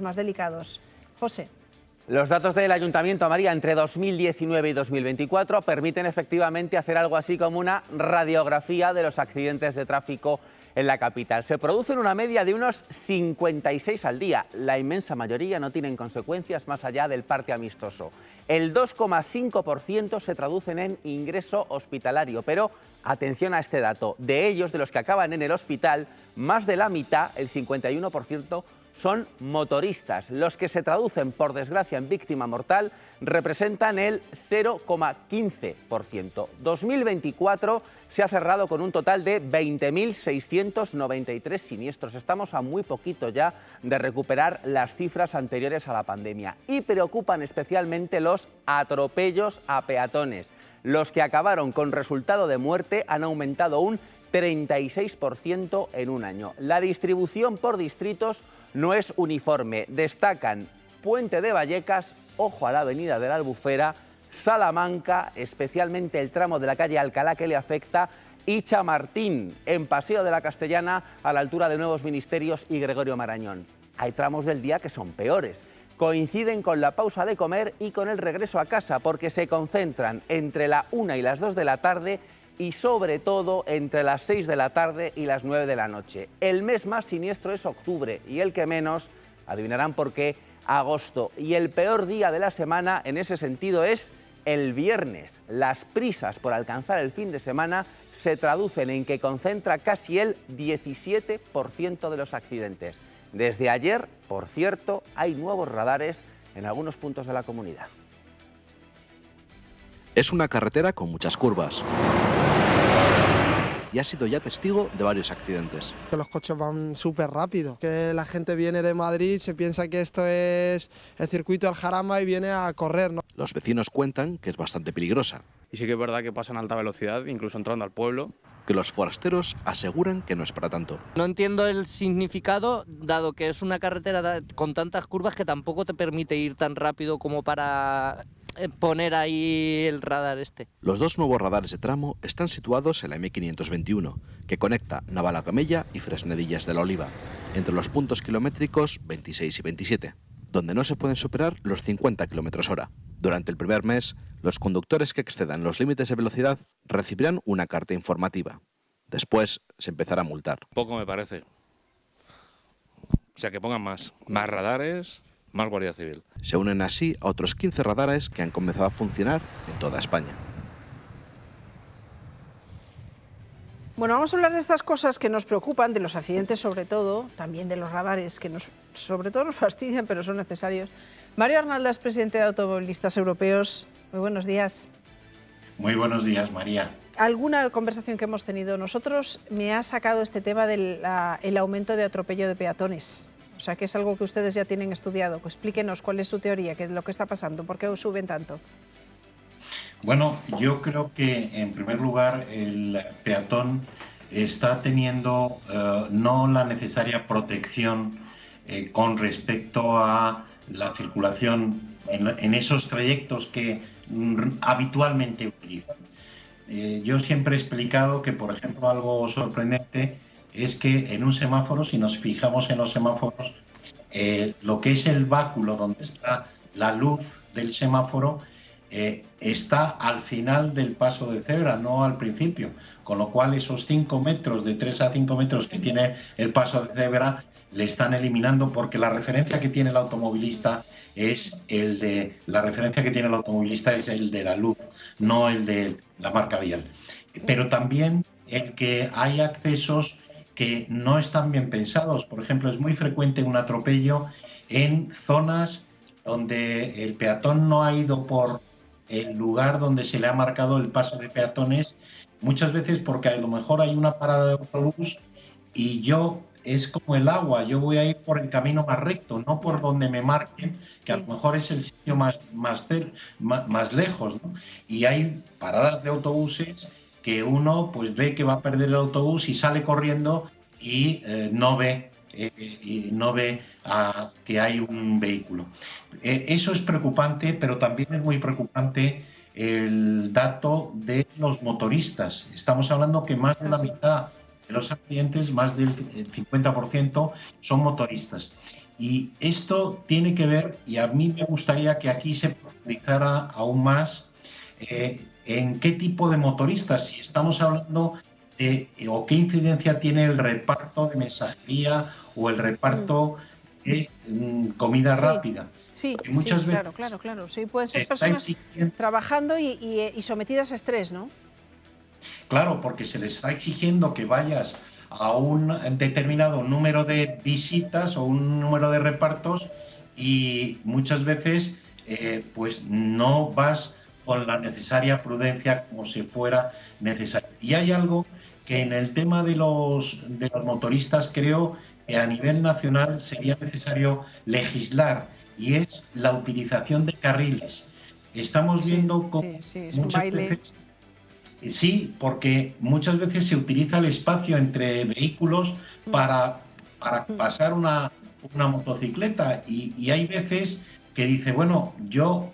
más delicados. José. Los datos del Ayuntamiento, María, entre 2019 y 2024 permiten efectivamente hacer algo así como una radiografía de los accidentes de tráfico en la capital. Se producen una media de unos 56 al día. La inmensa mayoría no tienen consecuencias más allá del parte amistoso. El 2,5% se traducen en ingreso hospitalario, pero atención a este dato. De ellos, de los que acaban en el hospital, más de la mitad, el 51%, son motoristas. Los que se traducen, por desgracia, en víctima mortal representan el 0,15%. 2024 se ha cerrado con un total de 20.693 siniestros. Estamos a muy poquito ya de recuperar las cifras anteriores a la pandemia. Y preocupan especialmente los atropellos a peatones. Los que acabaron con resultado de muerte han aumentado un 36% en un año. La distribución por distritos no es uniforme. Destacan Puente de Vallecas, ojo a la avenida de la Albufera, Salamanca, especialmente el tramo de la calle Alcalá que le afecta, y Chamartín, en Paseo de la Castellana, a la altura de Nuevos Ministerios y Gregorio Marañón. Hay tramos del día que son peores. Coinciden con la pausa de comer y con el regreso a casa, porque se concentran entre la 1 y las 2 de la tarde y sobre todo entre las 6 de la tarde y las 9 de la noche. El mes más siniestro es octubre y el que menos, adivinarán por qué, agosto. Y el peor día de la semana en ese sentido es el viernes. Las prisas por alcanzar el fin de semana se traducen en que concentra casi el 17% de los accidentes. Desde ayer, por cierto, hay nuevos radares en algunos puntos de la comunidad. Es una carretera con muchas curvas y ha sido ya testigo de varios accidentes. Que los coches van súper rápido, que la gente viene de Madrid, se piensa que esto es el circuito del Jarama y viene a correr, ¿no? Los vecinos cuentan que es bastante peligrosa. Y sí que es verdad que pasan a alta velocidad, incluso entrando al pueblo. Que los forasteros aseguran que no es para tanto. No entiendo el significado, dado que es una carretera con tantas curvas que tampoco te permite ir tan rápido como para poner ahí el radar este. Los dos nuevos radares de tramo están situados en la M521, que conecta Navalagamella y Fresnedillas de la Oliva, entre los puntos kilométricos 26 y 27, donde no se pueden superar los 50 km/h. Durante el primer mes, los conductores que excedan los límites de velocidad recibirán una carta informativa. Después se empezará a multar. Poco me parece. O sea, que pongan más radares, más Guardia Civil. Se unen así a otros 15 radares que han comenzado a funcionar en toda España. Bueno, vamos a hablar de estas cosas que nos preocupan, de los accidentes sobre todo, también de los radares que sobre todo nos fastidian, pero son necesarios. Mario Arnaldas, presidente de Automovilistas Europeos, muy buenos días. Muy buenos días, María. Alguna conversación que hemos tenido nosotros me ha sacado este tema del aumento de atropello de peatones. O sea, que es algo que ustedes ya tienen estudiado. Pues explíquenos cuál es su teoría, qué es lo que está pasando, por qué suben tanto. Bueno, yo creo que en primer lugar el peatón está teniendo no la necesaria protección con respecto a la circulación en esos trayectos que habitualmente utilizan. Yo siempre he explicado que, por ejemplo, algo sorprendente es que en un semáforo, si nos fijamos en los semáforos, lo que es el báculo donde está la luz del semáforo está al final del paso de cebra, no al principio, con lo cual esos 5 metros, de 3 a 5 metros que tiene el paso de cebra, le están eliminando, porque la referencia que tiene el automovilista es el de la luz, no el de la marca vial. Pero también el que hay accesos que no están bien pensados. Por ejemplo, es muy frecuente un atropello en zonas donde el peatón no ha ido por el lugar donde se le ha marcado el paso de peatones, muchas veces porque a lo mejor hay una parada de autobús y es como el agua, yo voy a ir por el camino más recto, no por donde me marquen, que a lo mejor es el sitio más lejos, ¿no? Y hay paradas de autobuses que uno pues ve que va a perder el autobús y sale corriendo y no ve que hay un vehículo. Eso es preocupante, pero también es muy preocupante el dato de los motoristas. Estamos hablando que más de la mitad de los accidentes, más del 50%, son motoristas. Y esto tiene que ver, y a mí me gustaría que aquí se profundizara aún más, en qué tipo de motoristas, si estamos hablando de, o qué incidencia tiene el reparto de mensajería o el reparto de comida rápida. Sí, Muchas veces claro. Sí, pueden ser se está personas exigiendo, trabajando y sometidas a estrés, ¿no? claro, porque se les está exigiendo que vayas a un determinado número de visitas o un número de repartos y muchas veces pues no vas con la necesaria prudencia como si fuera necesario. Y hay algo que en el tema de los motoristas creo que a nivel nacional sería necesario legislar, y es la utilización de carriles. Estamos viendo cómo es un muchas baile. veces... Sí, porque muchas veces se utiliza el espacio entre vehículos para pasar una motocicleta, y hay veces que dice, bueno, yo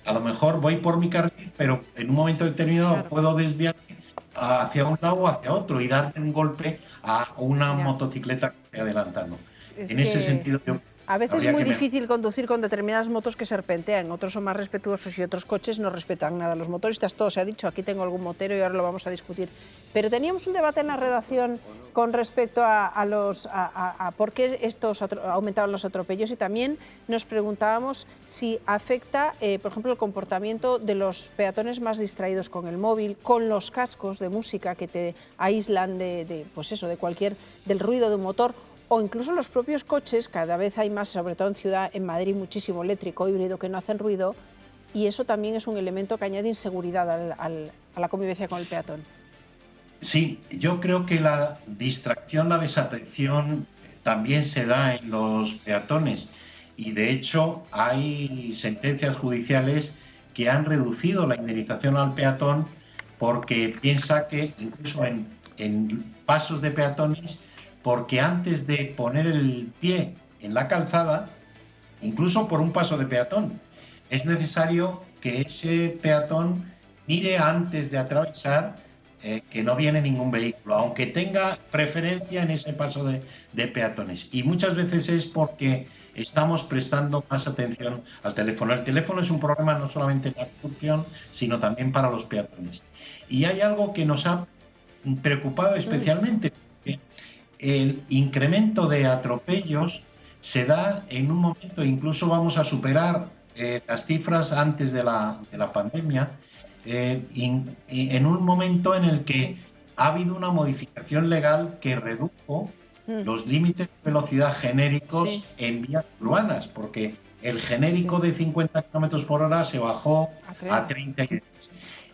a lo mejor voy por mi carril, pero en un momento determinado puedo desviar hacia un lado o hacia otro y darle un golpe a una motocicleta que esté adelantando. En ese sentido, yo a veces es habría muy que difícil conducir con determinadas motos que serpentean, otros son más respetuosos y otros coches no respetan nada. Los motoristas, todo se ha dicho, aquí tengo algún motero y ahora lo vamos a discutir. Pero teníamos un debate en la redacción con respecto a por qué aumentaban los atropellos, y también nos preguntábamos si afecta, por ejemplo, el comportamiento de los peatones más distraídos con el móvil, con los cascos de música que te aíslan del ruido de un motor, o incluso los propios coches. Cada vez hay más, sobre todo en ciudad, en Madrid, muchísimo eléctrico, híbrido, que no hacen ruido, y eso también es un elemento que añade inseguridad a la convivencia con el peatón. Sí, yo creo que la distracción, la desatención también se da en los peatones, y de hecho hay sentencias judiciales que han reducido la indemnización al peatón porque piensa que incluso en pasos de peatones, porque antes de poner el pie en la calzada, incluso por un paso de peatón, es necesario que ese peatón mire antes de atravesar que no viene ningún vehículo, aunque tenga preferencia en ese paso de peatones. Y muchas veces es porque estamos prestando más atención al teléfono. El teléfono es un problema no solamente en la conducción, sino también para los peatones. Y hay algo que nos ha preocupado especialmente. El incremento de atropellos se da en un momento, incluso vamos a superar las cifras antes de la pandemia, en un momento en el que ha habido una modificación legal que redujo los límites de velocidad genéricos en vías urbanas, porque el genérico de 50 km por hora se bajó a 30.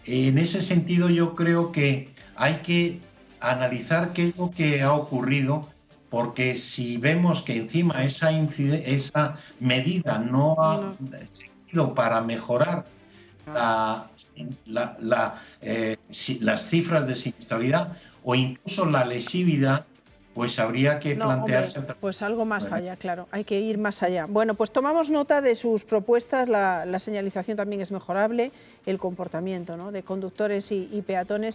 En ese sentido, yo creo que hay que analizar qué es lo que ha ocurrido, porque si vemos que encima esa medida no ha servido para mejorar las cifras de siniestralidad o incluso la lesividad, pues habría que plantearse... Pues algo más falla, claro, hay que ir más allá. Bueno, pues tomamos nota de sus propuestas, la señalización también es mejorable, el comportamiento, ¿no?, de conductores y peatones.